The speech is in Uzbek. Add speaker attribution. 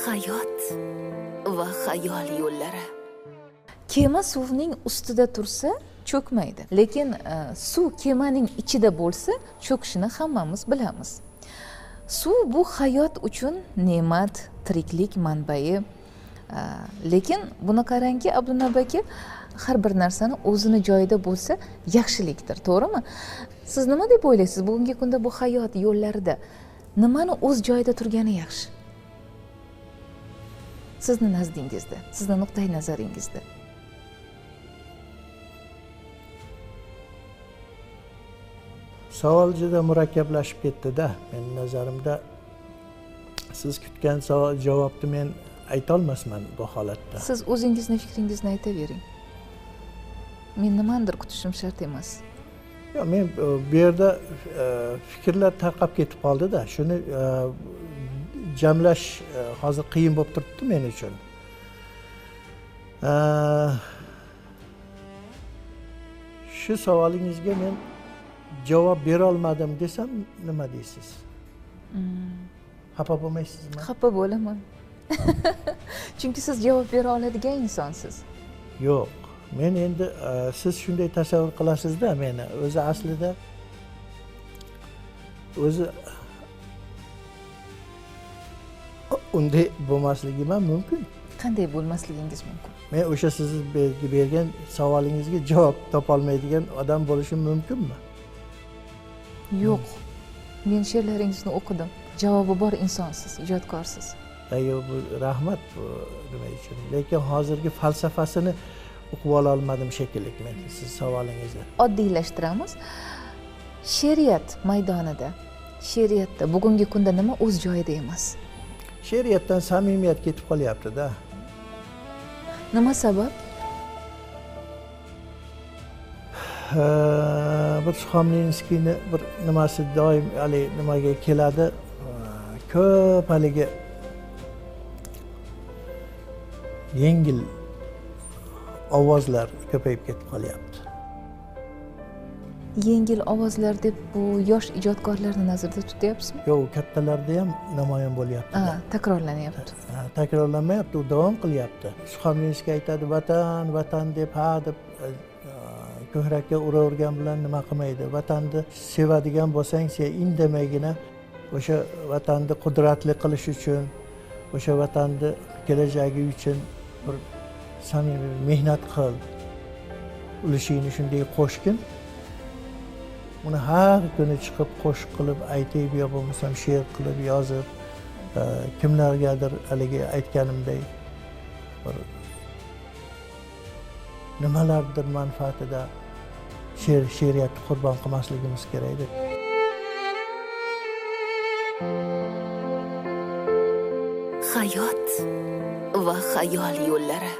Speaker 1: Hayot va xayol yo'llari.
Speaker 2: Kema suvning ustida tursa cho'kmaydi, lekin suv kemaning ichida bo'lsa cho'kishini hammamiz bilamiz. Suv bu hayot uchun ne'mat, tiriklik manbai. Lekin buni qarangki, Abdunab aka, har bir narsani o'zini joyida bo'lsa yaxshilikdir, to'g'rimi? Siz nima deb o'ylaysiz? Bugungi kunda bu hayot yo'llarida nimani o'z joyida turgani yaxshi? Sizni nazdingizda, sizni nuqtai nazaringizda.
Speaker 3: Savol juda murakkablashib ketdi-da. Mening nazarimda siz kutgan javobni men ayta olmasman bu holatda.
Speaker 2: Siz o'zingizning fikringizni aytavering. Men nimanidir kutishim shart emas.
Speaker 3: Yo, men bu yerda fikrlar tarqab ketib qoldi-da. Shuni jamlash hozir qiyin bo'lib turibdi men uchun. Shu savolingizga men javob bera olmadim desam nima deysiz? Xafa bo'lmaysizmi?
Speaker 2: Xafa bo'laman. Chunki siz javob bera oladigan insonsiz.
Speaker 3: Yo'q. Men endi siz shunday tasavvur qilasizda meni. O'zi aslida unday bo'lmasligim ham mumkin.
Speaker 2: Qanday bo'lmasligingiz mumkin?
Speaker 3: Men o'sha siz bergan savolingizga javob topolmaydigan odam bo'lishim mumkinmi?
Speaker 2: Yo'q. Men she'rlaringizni o'qidim. Javobi bor insonsiz, ijodkorsiz.
Speaker 3: Yo'q, bu rahmat bu nima uchun. Lekin hozirgi falsafasini o'qib ola olmadim shekilli men siz savolingizni.
Speaker 2: Oddiylashtiramiz. She'riyat maydonida, she'riyatda bugungi kunda nima o'z joyida emas?
Speaker 3: She'riyatdan samimiyat ketib qolyapti-da.
Speaker 2: Nima sabab?
Speaker 3: Bir Xomeyniskiyni bir nimasi doim nimaga keladi. Ko'p haligi yengil ovozlar ko'payib ketib qolyapti.
Speaker 2: Yengil ovozlar deb bu yosh ijodkorlarni nazarda tutyapsizmi?
Speaker 3: Yo'q, kattalarda ham namoyon bo'lyapti.
Speaker 2: Takrorlanyapti.
Speaker 3: Takrorlanmayapti, u davom qilyapti. Xomeyniskiy aytadi, vatan, vatan deb deb ko'krakka uravergan bilan nima qilmaydi. Vatanni sevadigan bo'lsang, sen indamaygina o'sha vatanni qudratli qilish uchun, o'sha vatanni kelajagi uchun bir samimiy mehnat qil. Ulushingni shunday qo'shgin. Uni har kuni chiqib qo'shiq qilib aytib, yo bo'lmasam she'r qilib yozib, kimlargadir haligi aytganimdek bir nimalardir manfaatida she'riyatni qurbon qilmasligimiz kerak deb.
Speaker 1: Hayot va xayol yo'llari.